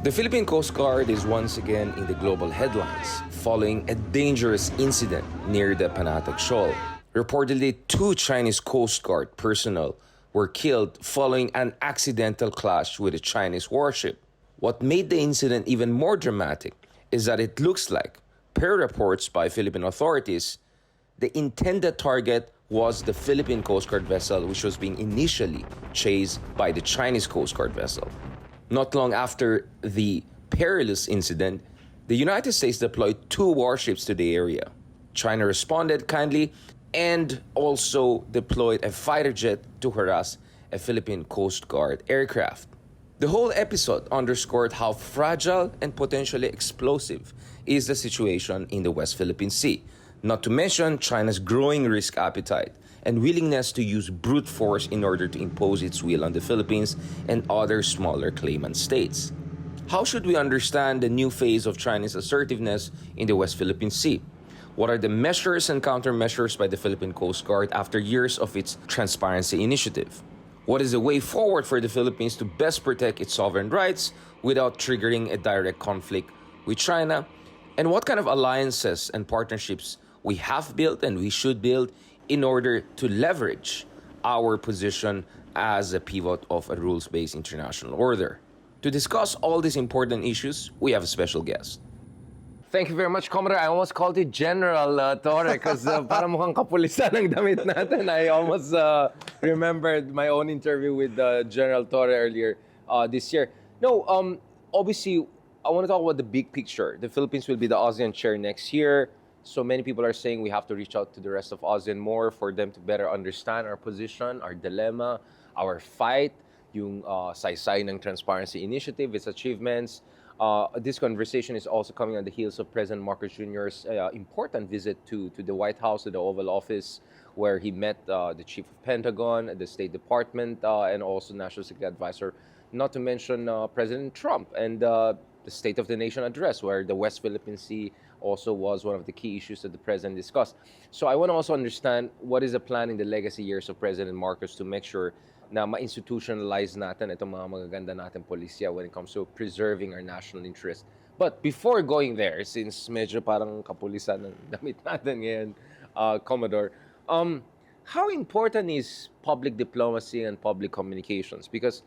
The Philippine Coast Guard is once again in the global headlines following a dangerous incident near the Panatag Shoal. Reportedly, 2 Chinese Coast Guard personnel were killed following an accidental clash with a Chinese warship. What made the incident even more dramatic is that it looks like, per reports by Philippine authorities, the intended target was the Philippine Coast Guard vessel, which was being initially chased by the Chinese Coast Guard vessel. Not long after the perilous incident, the United States deployed 2 warships to the area. China responded kindly and also deployed a fighter jet to harass a Philippine Coast Guard aircraft. The whole episode underscored how fragile and potentially explosive is the situation in the West Philippine Sea, not to mention China's growing risk appetite and willingness to use brute force in order to impose its will on the Philippines and other smaller claimant states. How should we understand the new phase of Chinese assertiveness in the West Philippine Sea? What are the measures and countermeasures by the Philippine Coast Guard after years of its transparency initiative? What is the way forward for the Philippines to best protect its sovereign rights without triggering a direct conflict with China? And what kind of alliances and partnerships we have built and we should build in order to leverage our position as a pivot of a rules-based international order? To discuss all these important issues, we have a special guest. Thank you very much, Commodore. I almost called you General Torre because parang mukhang kapulisan ang damit natin. I almost remembered my own interview with General Torre earlier this year. No, obviously, I want to talk about the big picture. The Philippines will be the ASEAN chair next year. So many people are saying we have to reach out to the rest of ASEAN more for them to better understand our position, our dilemma, our fight, yung saysay ng Transparency Initiative, its achievements. This conversation is also coming on the heels of President Marcos Jr.'s important visit to the White House, to the Oval Office, where he met the Chief of Pentagon, the State Department, and also National Security Advisor, not to mention President Trump, and the State of the Nation address, where the West Philippine Sea also was one of the key issues that the President discussed. So I want to also understand what is the plan in the legacy years of President Marcos to make sure na ma-institutionalize natin itong mga magaganda natin polisya when it comes to preserving our national interest. But before going there, since medyo parang kapulisan ng damit natin ngayon, Commodore, how important is public diplomacy and public communications? Because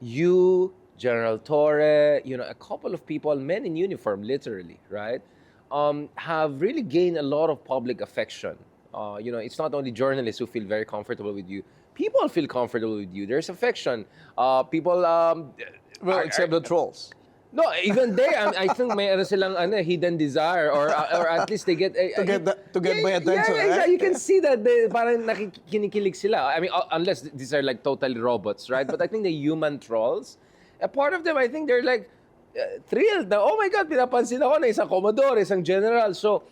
you, General Torre, a couple of people, men in uniform, literally, right, have really gained a lot of public affection. It's not only journalists who feel very comfortable with you. People feel comfortable with you. There's affection. People, except the trolls. No, even they, I think may silang hidden desire, or at least they get to get my attention. Yeah, right? You can see that they parang nakikinikilig sila. I mean, unless these are like totally robots, right? But I think the human trolls, a part of them, I think they're like thrilled. Na, oh my God, pinapansin ako na isang Commodore, isang General. So,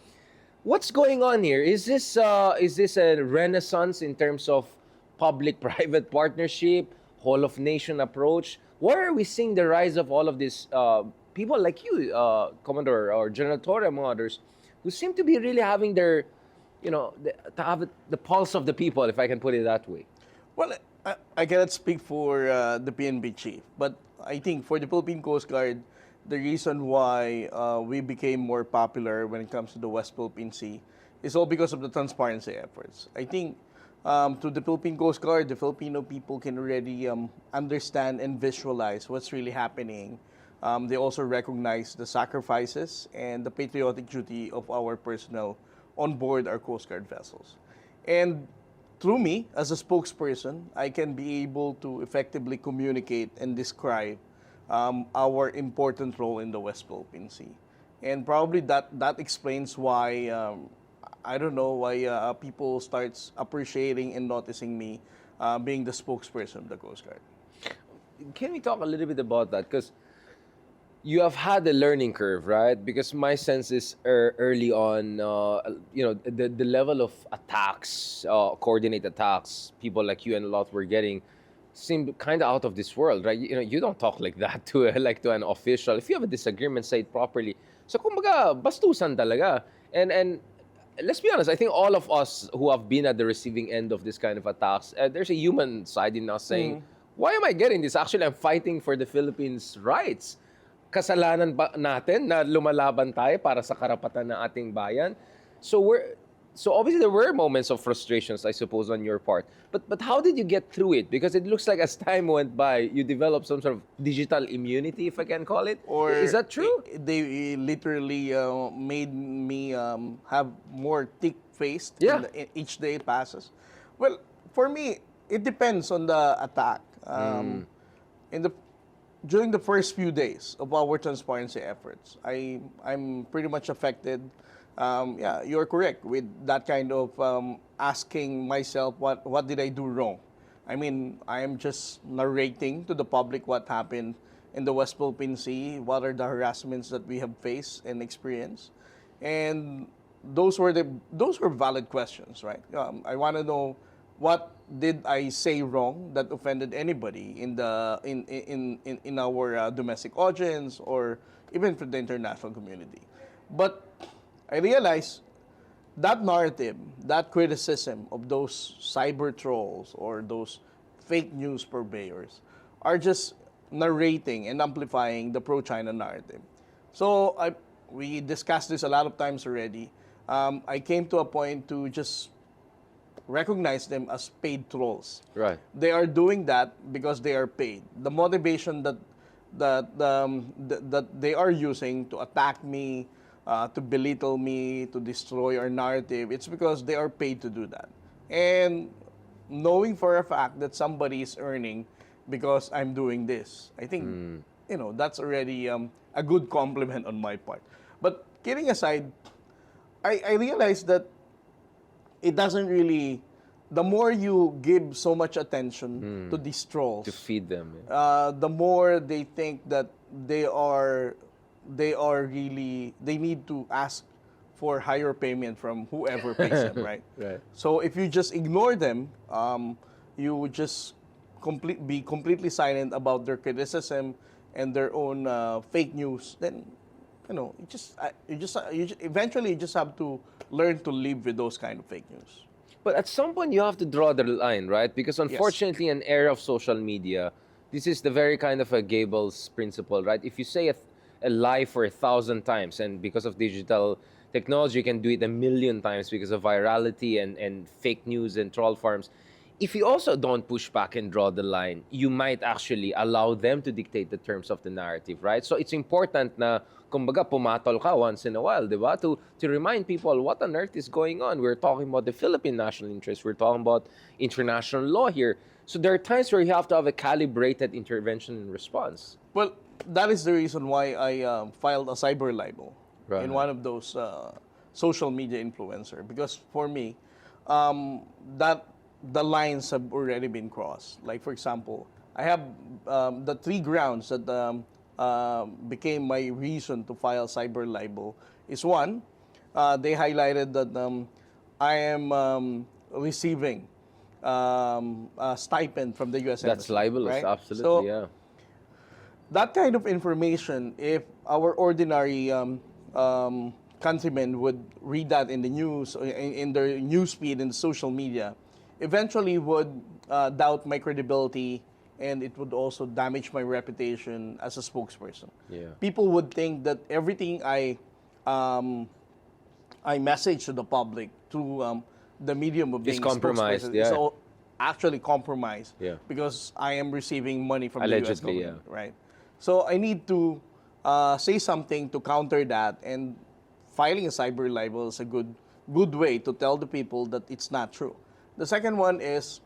what's going on here? Is this a renaissance in terms of public-private partnership, whole-of-nation approach? Where are we seeing the rise of all of these people like you, Commodore, or General Torre, among others, who seem to be really having their, to have the pulse of the people, if I can put it that way? Well, I cannot speak for the PNP chief, but I think for the Philippine Coast Guard, the reason why we became more popular when it comes to the West Philippine Sea is all because of the transparency efforts. I think to the Philippine Coast Guard, the Filipino people can already understand and visualize what's really happening. They also recognize the sacrifices and the patriotic duty of our personnel on board our Coast Guard vessels. And through me, as a spokesperson, I can be able to effectively communicate and describe our important role in the West Philippine Sea. And probably that explains why I don't know why people starts appreciating and noticing me being the spokesperson of the Coast Guard. Can we talk a little bit about that? Because you have had a learning curve, right? Because my sense is early on, the level of attacks, coordinated attacks, people like you and a lot were getting seemed kind of out of this world, right? You don't talk like that to an official. If you have a disagreement, say it properly. So kumbaga, bastusan talaga. And let's be honest, I think all of us who have been at the receiving end of this kind of attacks, there's a human side in us saying, why am I getting this? Actually, I'm fighting for the Philippines' rights. kasalanan ba natin na lumalaban tayo para sa karapatan ng ating bayan? So obviously there were moments of frustrations, I suppose, on your part. But how did you get through it? Because it looks like as time went by, you developed some sort of digital immunity, if I can call it. Or Is that true? They literally made me have more thick-faced Yeah. each day it passes. Well, for me, it depends on the attack. In the During the first few days of our transparency efforts, I'm pretty much affected. Yeah, you're correct with that kind of asking myself what did I do wrong. I mean, I am just narrating to the public what happened in the West Philippine Sea, what are the harassments that we have faced and experienced, and those were valid questions, right? I want to know what did I say wrong that offended anybody in our domestic audience or even for the international community. But I realized that narrative, that criticism of those cyber trolls or those fake news purveyors are just narrating and amplifying the pro-China narrative. So we discussed this a lot of times already. I came to a point to just recognize them as paid trolls. Right. They are doing that because they are paid. The motivation that they are using to attack me, to belittle me, to destroy our narrative, it's because they are paid to do that. And knowing for a fact that somebody is earning because I'm doing this, I think, that's already a good compliment on my part. But kidding aside, I realized that it doesn't really, the more you give so much attention to these trolls, To feed them. the more they think that they are really, they need to ask for higher payment from whoever pays them, right? Right. So if you just ignore them, you would just be completely silent about their criticism and their own fake news, then eventually you just have to learn to live with those kind of fake news. But at some point, you have to draw the line, right? Because unfortunately, in an era of social media, this is the very kind of a Goebbels principle, right? If you say a lie for 1,000 times, and because of digital technology, you can do it 1,000,000 times because of virality and fake news and troll farms. If you also don't push back and draw the line, you might actually allow them to dictate the terms of the narrative, right? So it's important na, kumbaga, pumatol ka once in a while, di ba? To remind people what on earth is going on. We're talking about the Philippine national interest. We're talking about international law here. So there are times where you have to have a calibrated intervention and response. Well, that is the reason why I filed a cyber libel in one of those social media influencer. Because for me, that the lines have already been crossed. Like, for example, I have the 3 grounds that became my reason to file cyber libel. Is one, they highlighted that I am receiving a stipend from the U.S. That's Embassy, libelous, right? absolutely, So, yeah. that kind of information, if our ordinary countrymen would read that in the news, in their news feed, in social media, eventually would doubt my credibility, and it would also damage my reputation as a spokesperson. Yeah. People would think that everything I message to the public through the medium of being a compromised, spokesperson yeah. is all actually compromised, Yeah. because I am receiving money from Allegedly, the U.S. government, yeah. right? So I need to say something to counter that, and filing a cyber libel is a good way to tell the people that it's not true. The second one is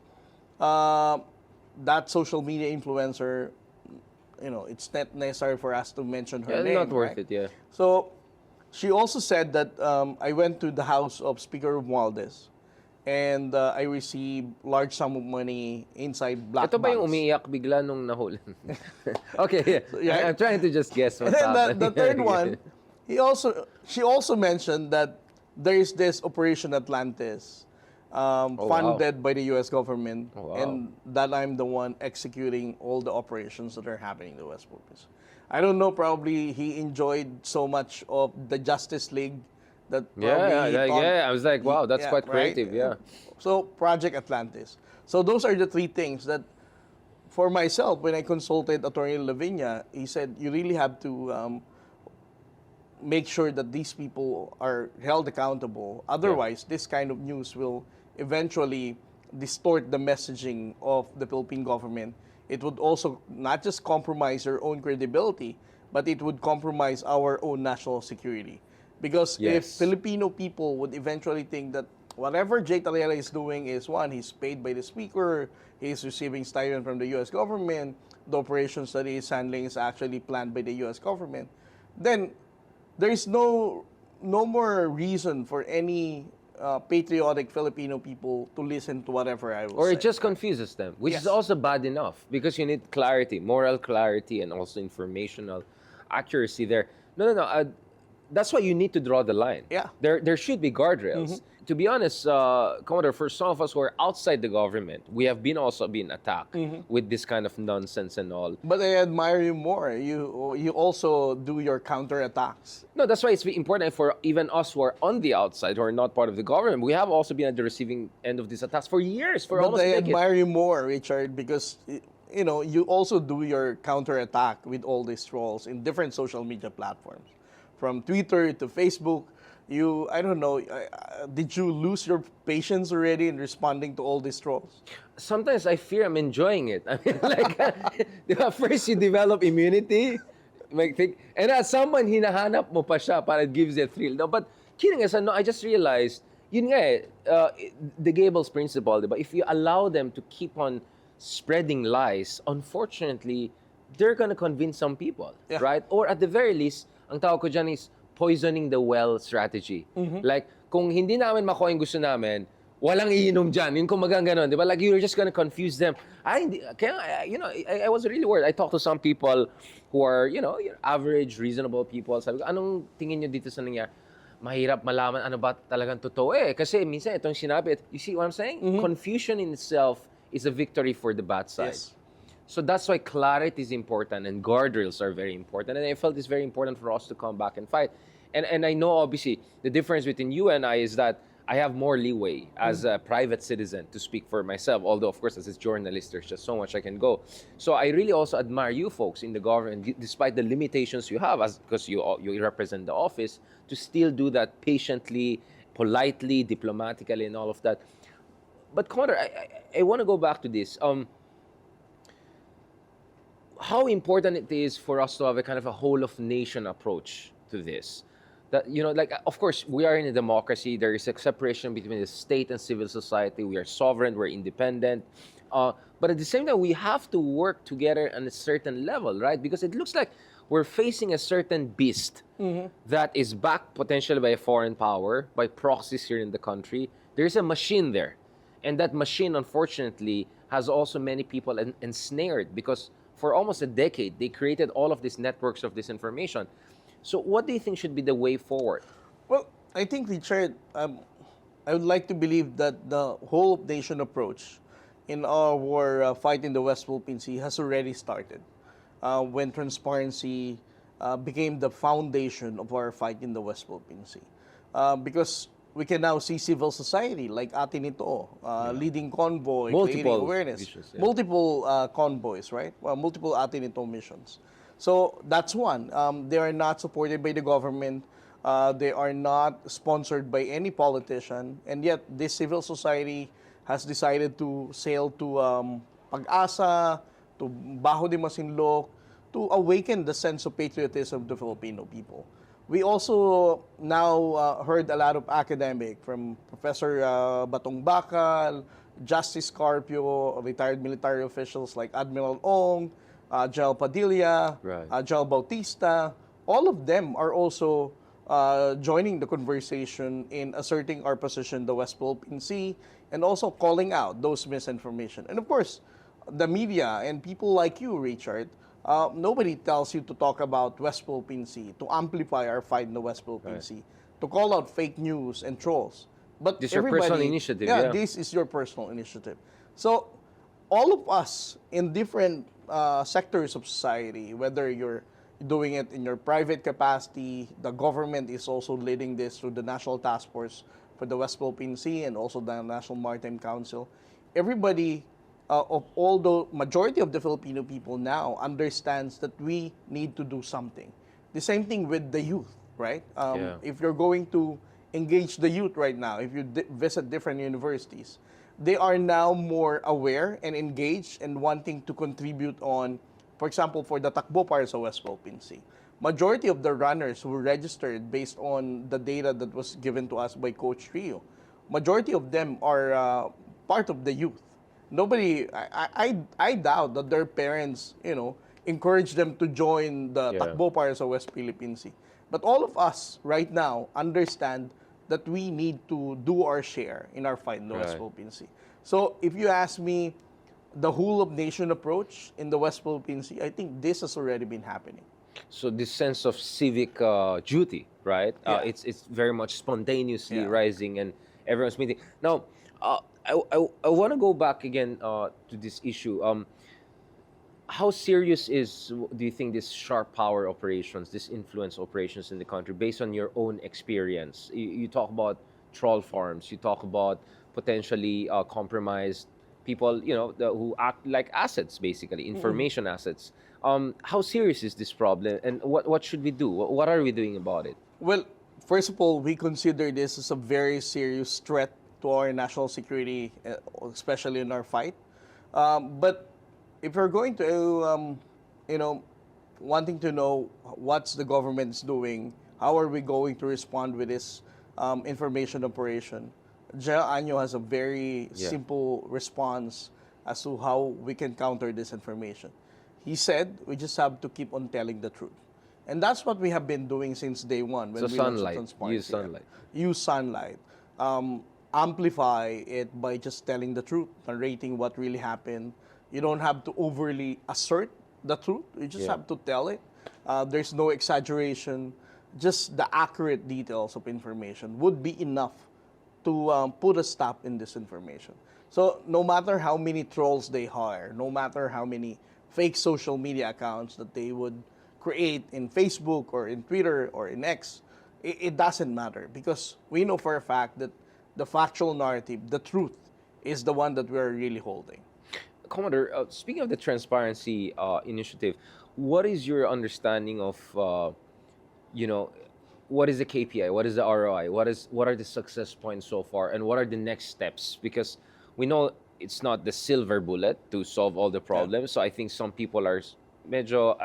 that social media influencer, it's not necessary for us to mention her name. Not worth right? it, yeah. So she also said that I went to the house of Speaker Romualdez, and I received large sum of money inside black Ito ba yung banks. umiiyak bigla nung nahuli? Okay, yeah. yeah. I'm trying to just guess And what's then happening. the third one, she also mentioned that there is this Operation Atlantis, funded by the U.S. government, Oh, wow. and that I'm the one executing all the operations that are happening in the West Philippines. I don't know, probably he enjoyed so much of the Justice League that probably he thought, I was like, wow, that's quite right? creative, yeah. So, Project Atlantis. So those are the 3 things that, for myself, when I consulted Attorney Lavinia, he said you really have to make sure that these people are held accountable. Otherwise, this kind of news will eventually distort the messaging of the Philippine government. It would also not just compromise your own credibility, but it would compromise our own national security. Because if Yes. Filipino people would eventually think that whatever Jay Tarriela is doing is, one, he's paid by the speaker, he's receiving stipend from the U.S. government, the operations that he's handling is actually planned by the U.S. government, then there is no more reason for any patriotic Filipino people to listen to whatever I will Or say. it just confuses them, which is Yes. also bad enough because you need clarity, moral clarity, and also informational accuracy there. No. That's why you need to draw the line. Yeah. There should be guardrails. To be honest, Commodore, for some of us who are outside the government, we have been also been attacked with this kind of nonsense and all. But I admire you more. You also do your counterattacks. No, that's why it's important for even us who are on the outside, who are not part of the government. We have also been at the receiving end of these attacks for years, for But almost I a decade. admire you more, Richard, because you also do your counterattack with all these trolls in different social media platforms, from Twitter to Facebook. I don't know, did you lose your patience already in responding to all these trolls? Sometimes I fear I'm enjoying it. I mean, like, first you develop immunity, like, and as someone hinahanap mo pa siya para it gives you a thrill. No, but kidding aside, no, I just realized, yun nga the Goebbels principle, diba? If you allow them to keep on spreading lies, unfortunately, they're gonna convince some people, Yeah. right? Or at the very least, ang tawag ko dyan is poisoning the well strategy. Like, kung hindi namin makuha yung gusto namin, walang iinom dyan. Yung kumagang ganon, di ba? Like, you're just gonna confuse them. I was really worried. I talked to some people who are, average, reasonable people. Sabi ko, anong tingin nyo dito sa nangyari? Mahirap malaman ano ba talagang totoo Kasi minsan itong sinabi, you see what I'm saying? Confusion in itself is a victory for the bad side. Yes. So that's why clarity is important and guardrails are very important. And I felt it's very important for us to come back and fight. And I know, obviously, the difference between you and I is that I have more leeway as a private citizen to speak for myself. Although, of course, as a journalist, there's just so much I can go. So I really also admire you folks in the government, despite the limitations you have, because you represent the office, to still do that patiently, politely, diplomatically, and all of that. But, Commodore, I want to go back to this. How important it is for us to have a kind of a whole of nation approach to this. That, of course, we are in a democracy. There is a separation between the state and civil society. We are sovereign, we're independent. But at the same time, we have to work together on a certain level, right? Because it looks like we're facing a certain beast that is backed potentially by a foreign power, by proxies here in the country. There's a machine there. And that machine, unfortunately, has also many people ensnared because for almost a decade, they created all of these networks of disinformation. So what do you think should be the way forward? Well, I think, Richard, I would like to believe that the whole of nation approach in our fight in the West Philippine Sea has already started when transparency became the foundation of our fight in the West Philippine Sea. Because we can now see civil society like Atin Ito, leading convoy, creating Multiple awareness. missions, yeah. Multiple convoys, right? Multiple Atin Ito missions. So that's one. They are not supported by the government. They are not sponsored by any politician. And yet, this civil society has decided to sail to Pag-asa, to Bajo de Masinloc, to awaken the sense of patriotism of the Filipino people. We also now heard a lot of academic from Professor Batong Bakal, Justice Carpio, retired military officials like Admiral Ong, General Padilla, Right. General Bautista. All of them are also joining the conversation in asserting our position in the West Philippine Sea and also calling out those misinformation. And of course, the media and people like you, Richard, nobody tells you to talk about West Philippine Sea, to amplify our fight in the West Philippine Sea, to call out fake news and trolls. But This is your everybody, personal initiative, yeah. this is your personal initiative. So all of us in different sectors of society, whether you're doing it in your private capacity, the government is also leading this through the National Task Force for the West Philippine Sea and also the National Maritime Council. Everybody of all the majority of the Filipino people now understands that we need to do something. The same thing with the youth, right? Yeah. If you're going to engage the youth right now, if you visit different universities, they are now more aware and engaged and wanting to contribute on, for example, for the Takbo para sa West Philippine Sea. Majority of the runners who registered based on the data that was given to us by Coach Rio, majority of them are part of the youth. Nobody, I doubt that their parents, encourage them to join the Yeah. Takbo para sa West Philippine Sea. But all of us right now understand that we need to do our share in our fight in the West Right. Philippine Sea. So if you ask me, the whole of nation approach in the West Philippine Sea, I think this has already been happening. So this sense of civic duty, right? Yeah. It's very much spontaneously Yeah. rising, and everyone's meeting. Now, I want to go back again to this issue. How serious do you think this sharp power operations, this influence operations in the country, based on your own experience? You talk about troll farms. You talk about potentially compromised people, who act like assets, basically information assets. How serious is this problem, and what should we do? What are we doing about it? Well, first of all, we consider this as a very serious threat to our national security, especially in our fight. But if you're going to, wanting to know what's the government's doing, how are we going to respond with this information operation, General Año has a very simple response as to how we can counter this information. He said we just have to keep on telling the truth. And that's what we have been doing since day one. When So we launched the sunlight, transparency use sunlight. app. Use sunlight. Amplify it by just telling the truth, narrating what really happened. You don't have to overly assert the truth. You just Yeah. have to tell it. There's no exaggeration. Just the accurate details of information would be enough to put a stop in this information. So no matter how many trolls they hire, no matter how many fake social media accounts that they would create in Facebook or in Twitter or in X, it doesn't matter, because we know for a fact that the factual narrative, the truth, is the one that we're really holding. Commodore, speaking of the transparency initiative, what is your understanding of, what is the KPI? What is the ROI? What are the success points so far? And what are the next steps? Because we know it's not the silver bullet to solve all the problems. So I think some people are medyo,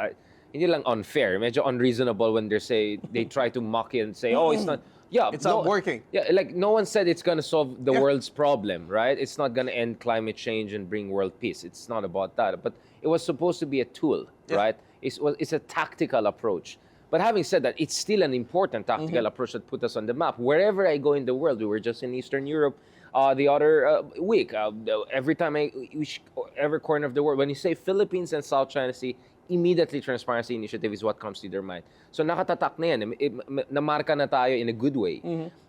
hindi lang unfair, medyo unreasonable when they try to mock it and say, oh, it's not. Yeah, It's not working. Yeah, like no one said it's gonna solve the Yeah. world's problem, right? It's not gonna end climate change and bring world peace. It's not about that. But it was supposed to be a tool, Yeah. right? It's a tactical approach. But having said that, it's still an important tactical approach that put us on the map. Wherever I go in the world, we were just in Eastern Europe the other week. Every time every corner of the world, when you say Philippines and South China Sea, immediately transparency initiative is what comes to their mind. So nakatatak na yan. Namarka na tayo in a good way.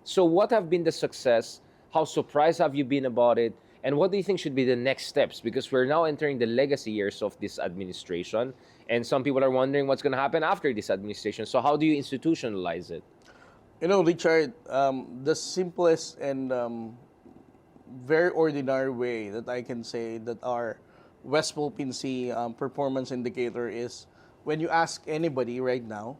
So what have been the success? How surprised have you been about it? And what do you think should be the next steps? Because we're now entering the legacy years of this administration. And some people are wondering what's going to happen after this administration. So how do you institutionalize it? Richard, the simplest and very ordinary way that I can say that our West Philippine Sea performance indicator is, when you ask anybody right now,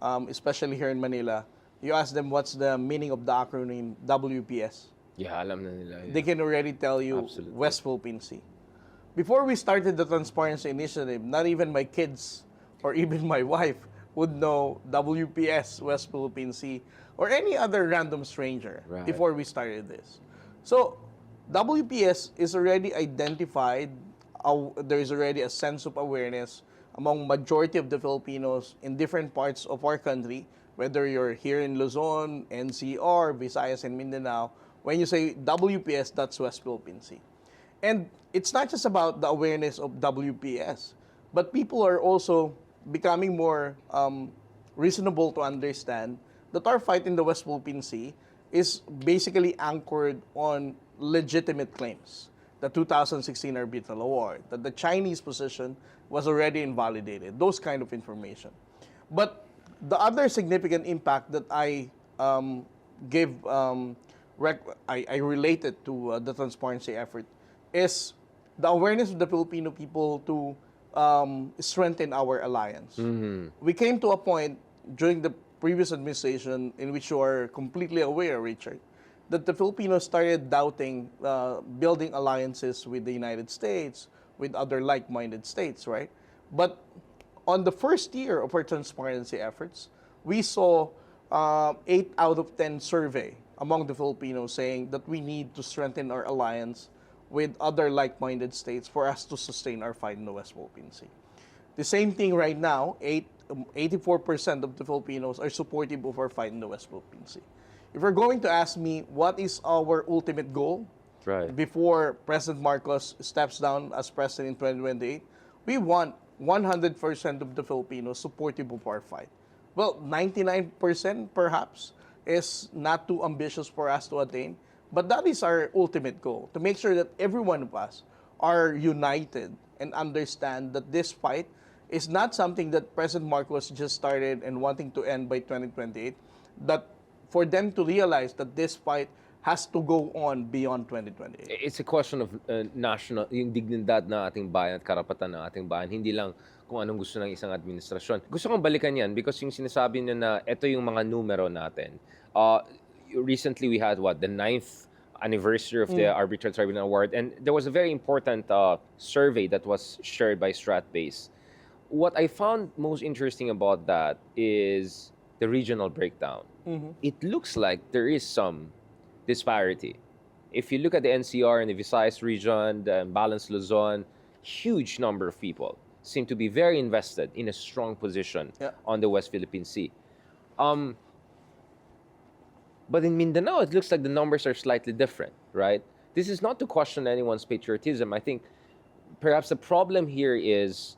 especially here in Manila, you ask them what's the meaning of the acronym WPS. Yeah, alam na nila. They can already tell you Absolutely. West Philippine Sea. Before we started the Transparency Initiative, not even my kids or even my wife would know WPS, West Philippine Sea, or any other random stranger Right. before we started this. So, WPS is already identified. There's already a sense of awareness among majority of the Filipinos in different parts of our country, whether you're here in Luzon, NCR, Visayas, and Mindanao. When you say WPS, that's West Philippine Sea. And it's not just about the awareness of WPS, but people are also becoming more reasonable to understand that our fight in the West Philippine Sea is basically anchored on legitimate claims. The 2016 arbitral award, that the Chinese position was already invalidated, those kind of information. But the other significant impact that I I related to the transparency effort is the awareness of the Filipino people to strengthen our alliance. We came to a point during the previous administration in which you are completely aware, Richard, that the Filipinos started doubting building alliances with the United States, with other like-minded states, right? But on the first year of our transparency efforts, we saw 8 out of 10 survey among the Filipinos saying that we need to strengthen our alliance with other like-minded states for us to sustain our fight in the West Philippine Sea. The same thing right now, 84% of the Filipinos are supportive of our fight in the West Philippine Sea. If you're going to ask me what is our ultimate goal before President Marcos steps down as president in 2028, we want 100% of the Filipinos supportive of our fight. Well, 99% perhaps is not too ambitious for us to attain, but that is our ultimate goal, to make sure that every one of us are united and understand that this fight is not something that President Marcos just started and wanting to end by 2028, that for them to realize that this fight has to go on beyond 2028. It's a question of national, yung dignidad ng ating bayan at karapatan ng ating bayan, hindi lang kung anong gusto ng isang administrasyon. Gusto kong balikan yan because yung sinasabi niyo na ito yung mga numero natin. Recently we had the 9th anniversary of the Arbitral Tribunal Award, and there was a very important survey that was shared by Stratbase. What I found most interesting about that is the regional breakdown. It looks like there is some disparity. If you look at the NCR and the Visayas region, the balanced Luzon, huge number of people seem to be very invested in a strong position on the West Philippine Sea. But in Mindanao, it looks like the numbers are slightly different, right? This is not to question anyone's patriotism. I think perhaps the problem here is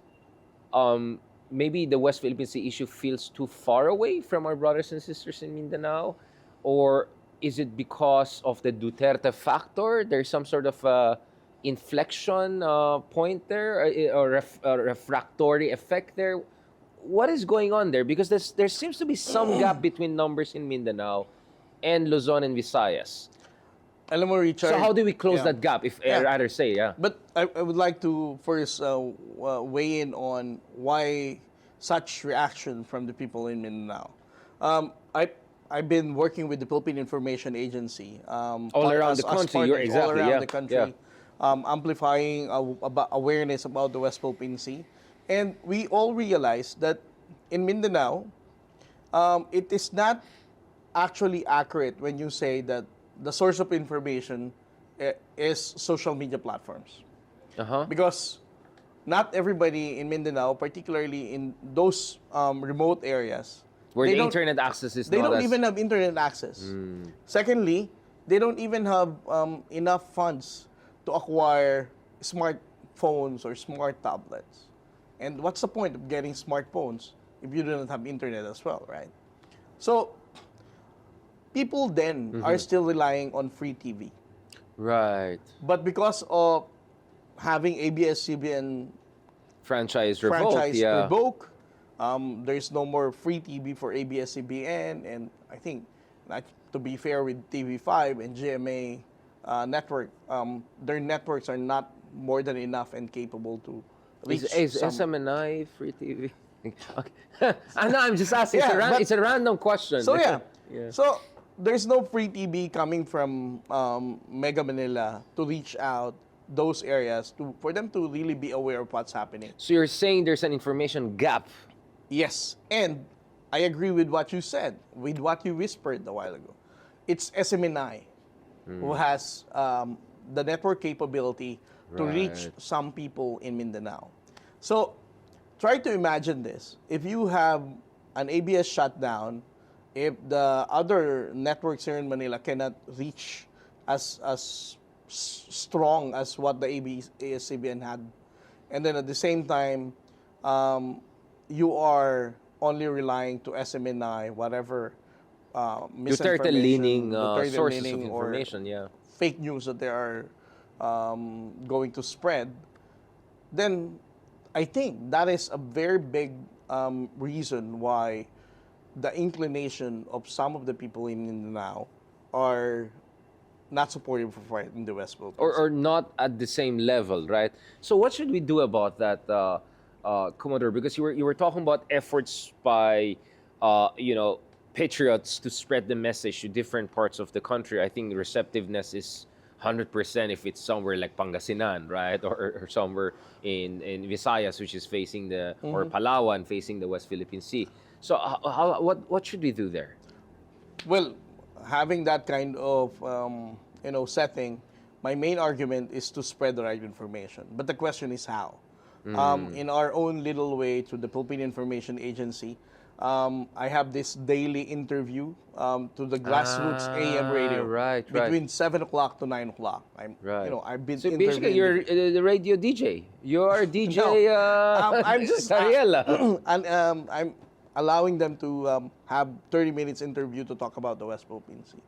maybe the West Philippine Sea issue feels too far away from our brothers and sisters in Mindanao, or is it because of the Duterte factor? There's some sort of inflection point there, or refractory effect there. What is going on there? Because there seems to be some gap between numbers in Mindanao and Luzon and Visayas. Alam mo, Richard, so how do we close that gap, if I rather say, But I would like to first weigh in on why such reaction from the people in Mindanao. I've been working with the Philippine Information Agency all around the country. You're exactly all around the country, amplifying awareness about the West Philippine Sea, and we all realize that in Mindanao, it is not actually accurate when you say that the source of information is social media platforms. Because not everybody in Mindanao, particularly in those remote areas, where the internet access is they don't even have internet access. Secondly, they don't even have enough funds to acquire smartphones or smart tablets. And what's the point of getting smartphones if you don't have internet as well, right? So people then are still relying on free TV. Right. But because of having ABS-CBN franchise revoked, there's no more free TV for ABS-CBN, and I think, to be fair with TV5 and GMA network, their networks are not more than enough and capable to reach is SMNI free TV? Okay. I know, I'm just asking. It's a random question. So so there's no free TV coming from Mega Manila to reach out those areas for them to really be aware of what's happening. So you're saying there's an information gap? Yes, and I agree with what you said, with what you whispered a while ago. It's SMNI who has the network capability to reach some people in Mindanao. So try to imagine this. If you have an ABS shutdown, if the other networks here in Manila cannot reach as strong as what the ABS-CBN had, and then at the same time, you are only relying to SMNI, whatever Duterte-leaning sources of or information, fake news that they are going to spread, then I think that is a very big reason why the inclination of some of the people in Mindanao are not supportive for fighting the West Philippine Sea. Or not at the same level, right? So what should we do about that, Commodore? Because you were talking about efforts by, patriots to spread the message to different parts of the country. I think receptiveness is 100% if it's somewhere like Pangasinan, right, or somewhere in Visayas, which is facing or Palawan facing the West Philippine Sea. So what should we do there? Well, having that kind of setting, my main argument is to spread the right information. But the question is how. In our own little way, through the Philippine Information Agency, I have this daily interview to the grassroots AM radio between 7 o'clock to 9 o'clock. I've been So basically, you're the radio DJ. You're DJ I'm just Tarriela. and I'm allowing them to have 30 minutes interview to talk about the West Philippine Sea.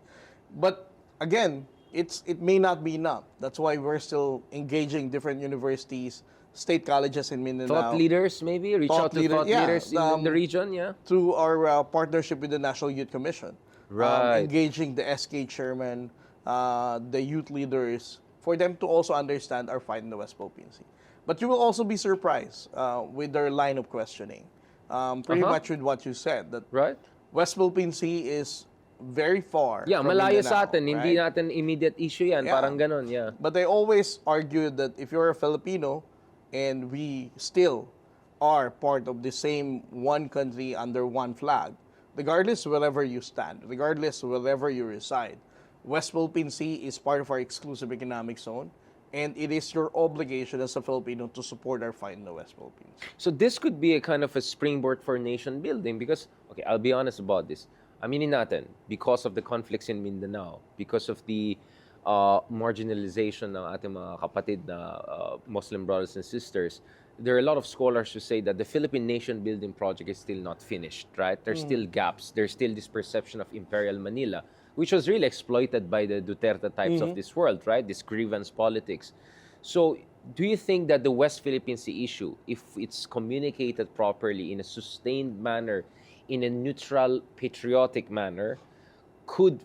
But again, it may not be enough. That's why we're still engaging different universities, state colleges in Mindanao. Thought leaders, maybe? Reach out to thought leaders in the region, yeah? Through our partnership with the National Youth Commission. Right. Engaging the SK chairman, the youth leaders, for them to also understand our fight in the West Philippine Sea. But you will also be surprised with their line of questioning. Pretty much with what you said, that West Philippine Sea is very far from malayo Mindanao, sa atin. right? Hindi natin immediate issue yan. Parang ganon, yeah. But they always argue that if you're a Filipino and we still are part of the same one country under one flag, regardless wherever you stand, regardless wherever you reside, West Philippine Sea is part of our exclusive economic zone, and it is your obligation as a Filipino to support our fight in the West Philippines. So this could be a kind of a springboard for nation building because, okay, I'll be honest about this. Aminin natin, because of the conflicts in Mindanao, because of the marginalization ng ating mga kapatid na Muslim brothers and sisters, there are a lot of scholars who say that the Philippine nation building project is still not finished, right? There's still gaps. There's still this perception of Imperial Manila, which was really exploited by the Duterte types of this world, right? This grievance politics. So do you think that the West Philippine Sea issue, if it's communicated properly in a sustained manner, in a neutral, patriotic manner, could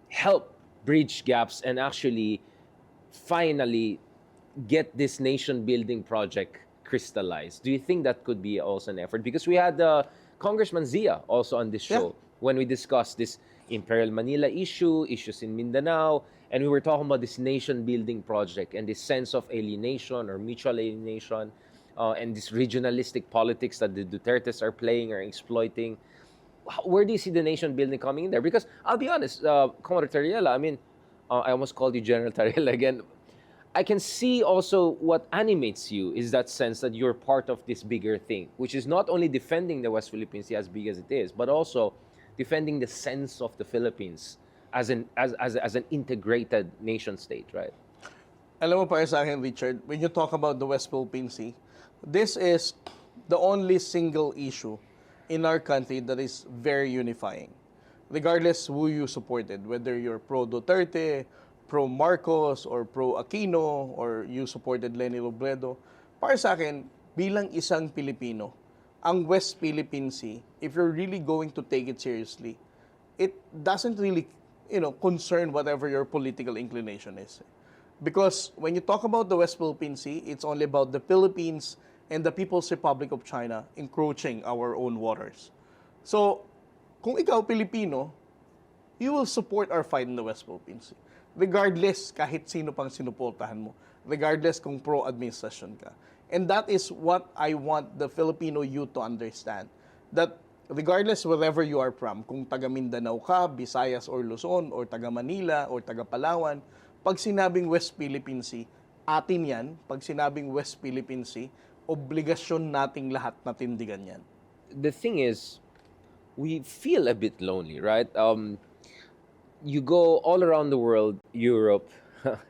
help bridge gaps and actually finally get this nation-building project crystallized? Do you think that could be also an effort? Because we had Congressman Zia also on this show when we discussed this Imperial Manila issues in Mindanao, and we were talking about this nation-building project and this sense of alienation or mutual alienation and this regionalistic politics that the Dutertes are playing or exploiting. Where do you see the nation building coming in there? Because I'll be honest, Commodore Tarriela, I mean, I almost called you General Tarriela again. I can see also what animates you is that sense that you're part of this bigger thing, which is not only defending the West Philippine Sea as big as it is, but also defending the sense of the Philippines as an integrated nation state, right? Alam mo para sa akin, Richard, when you talk about the West Philippine Sea, this is the only single issue in our country that is very unifying. Regardless who you supported, whether you're pro-Duterte, pro-Marcos, or pro-Aquino, or you supported Leni Robredo, para sa akin, bilang isang Pilipino, ang West Philippine Sea, if you're really going to take it seriously, it doesn't really, concern whatever your political inclination is. Because when you talk about the West Philippine Sea, it's only about the Philippines and the People's Republic of China encroaching our own waters. So, kung ikaw Pilipino, you will support our fight in the West Philippine Sea. Regardless kahit sino pang sinuportahan mo. Regardless kung pro-administration ka. And that is what I want the Filipino youth to understand. That regardless wherever you are from, kung taga Mindanao ka, Visayas or Luzon, or taga Manila, or taga Palawan, pag sinabing West Philippine Sea, atin yan. Pag sinabing West Philippine Sea, obligasyon nating lahat na tindigan yan. The thing is, we feel a bit lonely, right? You go all around the world, Europe,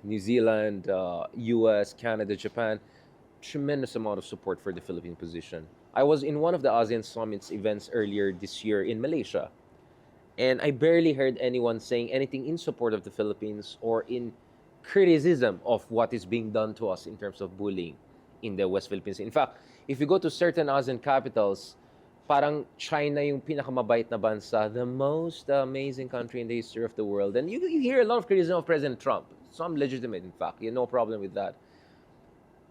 New Zealand, US, Canada, Japan, tremendous amount of support for the Philippine position. I was in one of the ASEAN Summits events earlier this year in Malaysia, and I barely heard anyone saying anything in support of the Philippines or in criticism of what is being done to us in terms of bullying in the West Philippines. In fact, if you go to certain ASEAN capitals, parang China yung pinakamabait na bansa, the most amazing country in the history of the world. And you hear a lot of criticism of President Trump. Some legitimate, in fact. You have no problem with that.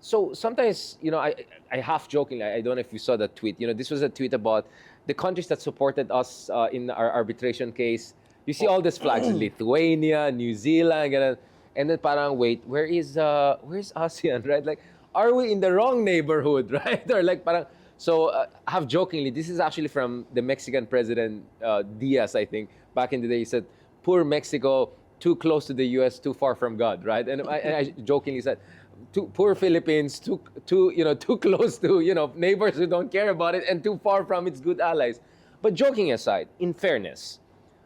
So sometimes, I half jokingly, I don't know if you saw that tweet. This was a tweet about the countries that supported us in our arbitration case. You see all these flags, Lithuania, New Zealand, ganun. And then parang, wait, where's ASEAN, right? Like, are we in the wrong neighborhood, right? Or like parang, so half jokingly, this is actually from the Mexican president, Diaz, I think. Back in the day, he said, poor Mexico, too close to the U.S., too far from God, right? And I jokingly said, poor Philippines, too close to neighbors who don't care about it, and too far from its good allies. But joking aside, in fairness,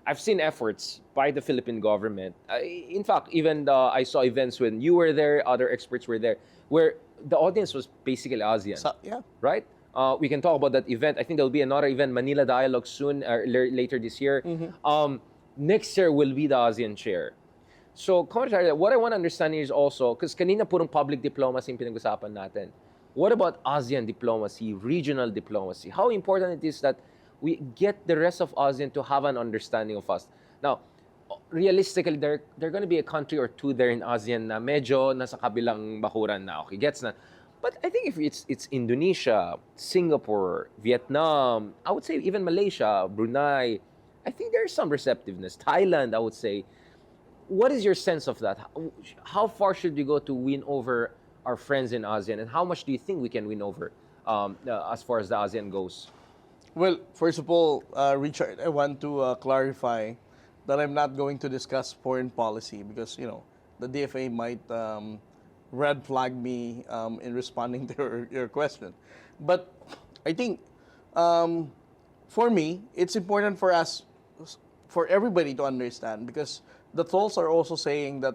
I've seen efforts by the Philippine government. In fact, even I saw events when you were there, other experts were there, where the audience was basically ASEAN, Yeah. right? We can talk about that event. I think there'll be another event, Manila Dialogue, soon, later this year. Next year will be the ASEAN chair. So, Commodore Jay, what I want to understand is also, because kanina purong public diplomacy yung pinag-usapan natin. What about ASEAN diplomacy, regional diplomacy? How important it is that we get the rest of ASEAN to have an understanding of us. Now, realistically, there going to be a country or two there in ASEAN na medyo nasa kabilang bakuran na. Okay, gets na. But I think if it's Indonesia, Singapore, Vietnam, I would say even Malaysia, Brunei, I think there's some receptiveness. Thailand, I would say. What is your sense of that? How far should we go to win over our friends in ASEAN, and how much do you think we can win over as far as the ASEAN goes? Well, first of all, Richard, I want to clarify that I'm not going to discuss foreign policy because, the DFA might red flag me in responding to your question. But I think for me, it's important for everybody to understand, because the trolls are also saying that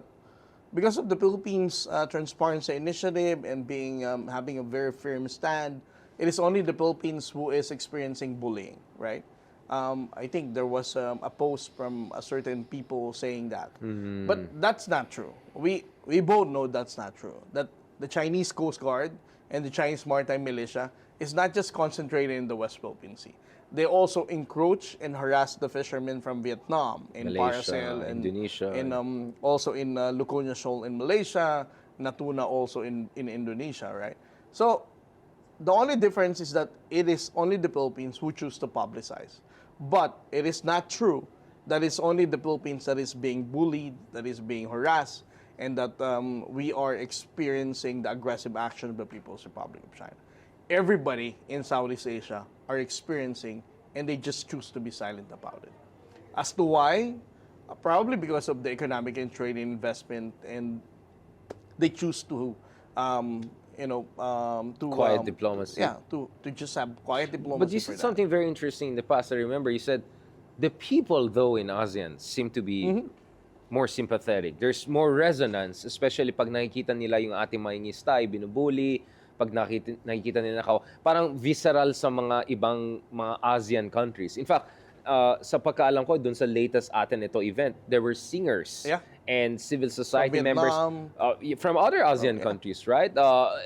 because of the Philippines Transparency Initiative and being having a very firm stand, it is only the Philippines who is experiencing bullying, right? I think there was a post from a certain people saying that. But that's not true. We both know that's not true. That the Chinese Coast Guard and the Chinese Maritime Militia is not just concentrated in the West Philippine Sea. They also encroach and harass the fishermen from Vietnam, in Malaysia, Paracel, and Indonesia, in also in Luconia Shoal in Malaysia, Natuna also in Indonesia, right? So the only difference is that it is only the Philippines who choose to publicize. But it is not true that it's only the Philippines that is being bullied, that is being harassed, and that we are experiencing the aggressive action of the People's Republic of China. Everybody in Southeast Asia are experiencing, and they just choose to be silent about it. As to why? Probably because of the economic and trade investment, and they choose to to Quiet diplomacy. Yeah, to just have quiet diplomacy. But you said something very interesting in the past. I remember you said the people, though, in ASEAN seem to be more sympathetic. There's more resonance, especially pag nakikita nila yung ating mangingista ay binubuli, pag nakikita nila parang visceral sa mga ibang mga ASEAN countries. In fact, sa pagkaalam ko, dun sa latest atin ito event, there were singers and civil society members from other ASEAN countries, right?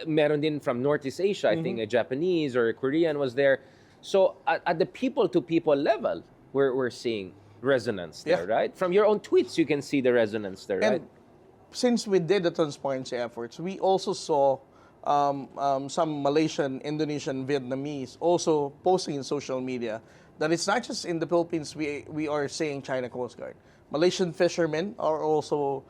Meron din from Northeast Asia, I think a Japanese or a Korean was there. So at the people-to-people level, we're seeing resonance there, right? From your own tweets, you can see the resonance there, right? And since we did the transparency efforts, we also saw some Malaysian, Indonesian, Vietnamese also posting in social media that it's not just in the Philippines we are saying China Coast Guard. Malaysian fishermen are also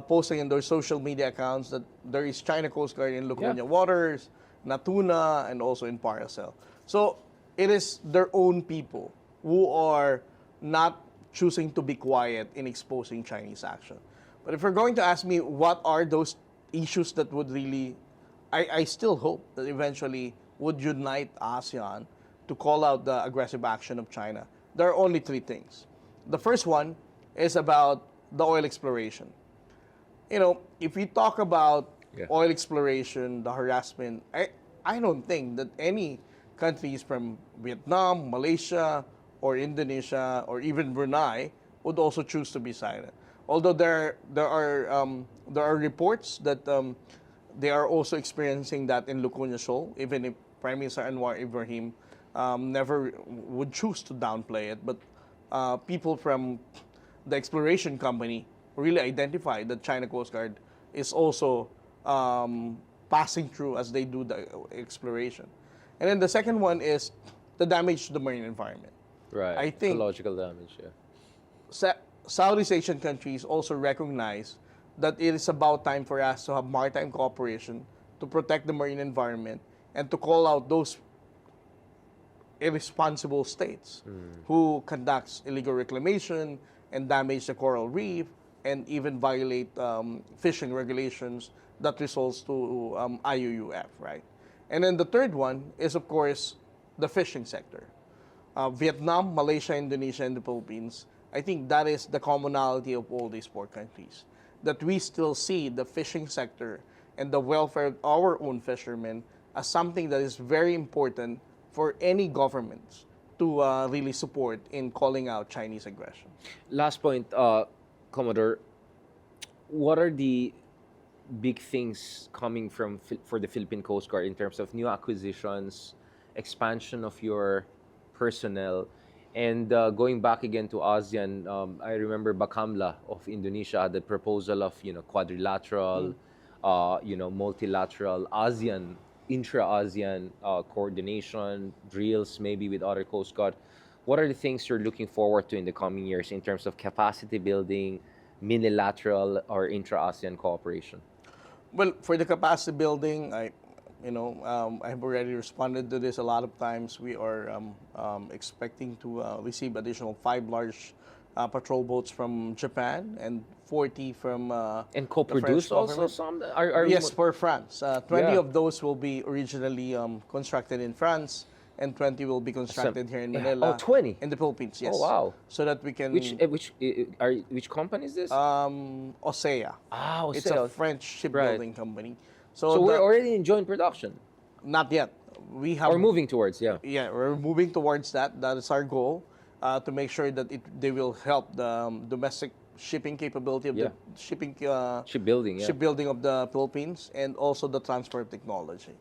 posting in their social media accounts that there is China Coast Guard in Luconia waters, Natuna, and also in Paracel. So it is their own people who are not choosing to be quiet in exposing Chinese action. But if you're going to ask me what are those issues that would really, I still hope that eventually would unite ASEAN to call out the aggressive action of China. There are only three things. The first one is about the oil exploration. If we talk about oil exploration, the harassment, I don't think that any countries from Vietnam, Malaysia, or Indonesia, or even Brunei would also choose to be silent. Although there are reports that they are also experiencing that in Luconia Shoal, even if Prime Minister Anwar Ibrahim never would choose to downplay it, but people from the exploration company really identify that China Coast Guard is also passing through as they do the exploration. And then the second one is the damage to the marine environment. Right. I think Ecological damage, yeah. Southeast Asian countries also recognize that it is about time for us to have maritime cooperation to protect the marine environment and to call out those irresponsible states who conducts illegal reclamation and damage the coral reef and even violate fishing regulations that results to IUUF, right? And then the third one is, of course, the fishing sector. Vietnam, Malaysia, Indonesia, and the Philippines, I think that is the commonality of all these four countries. That we still see the fishing sector and the welfare of our own fishermen as something that is very important for any governments to really support in calling out Chinese aggression. Last point, Commodore, what are the big things coming from for the Philippine Coast Guard in terms of new acquisitions, expansion of your personnel, and going back again to ASEAN? I remember Bakamla of Indonesia had the proposal of quadrilateral, multilateral ASEAN, intra-ASEAN coordination drills, maybe with other Coast Guard. What are the things you're looking forward to in the coming years in terms of capacity building, minilateral or intra-ASEAN cooperation? Well, for the capacity building, I've already responded to this a lot of times. We are expecting to receive additional 5 large patrol boats from Japan and 40 from And the co-produce French also government. some? Yes, for France. 20 Yeah. of those will be originally constructed in France, and 20 will be constructed here in yeah. Manila. Oh, 20? In the Philippines, yes. Oh, wow. So that we can... Which company is this? OSEA. Ah, It's a OSEA. French shipbuilding company. So we're already in joint production, Not yet. We have... or moving towards, yeah. Yeah, we're moving towards that. That is our goal, to make sure that they will help the domestic shipping capability of Yeah. the shipping Shipbuilding, yeah. shipbuilding of the Philippines, and also the transfer of technology.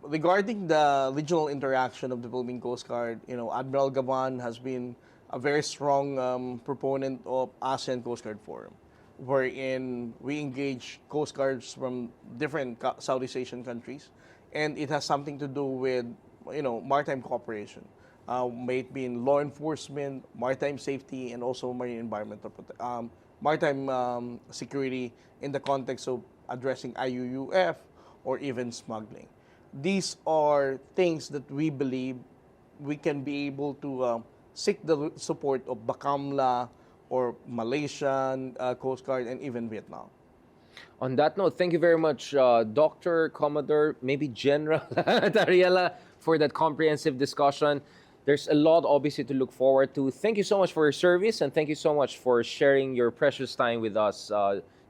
Regarding the regional interaction of the Philippine Coast Guard, Admiral Gavan has been a very strong proponent of ASEAN Coast Guard Forum, wherein we engage Coast Guards from different Southeast Asian countries, and it has something to do with maritime cooperation. May it be in law enforcement, maritime safety, and also marine environmental maritime security in the context of addressing IUUF or even smuggling. These are things that we believe we can be able to seek the support of Bakamla or Malaysian Coast Guard and even Vietnam. On that note, thank you very much, Dr. Commodore, maybe General Tarriela, for that comprehensive discussion. There's a lot, obviously, to look forward to. Thank you so much for your service, and thank you so much for sharing your precious time with us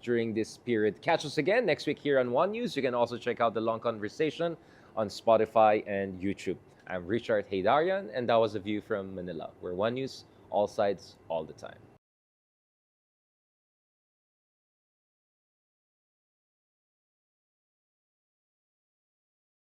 during this period. Catch us again next week here on One News. You can also check out the long conversation on Spotify and YouTube. I'm Richard Haydarian, and that was A View from Manila. We're One News, all sides, all the time.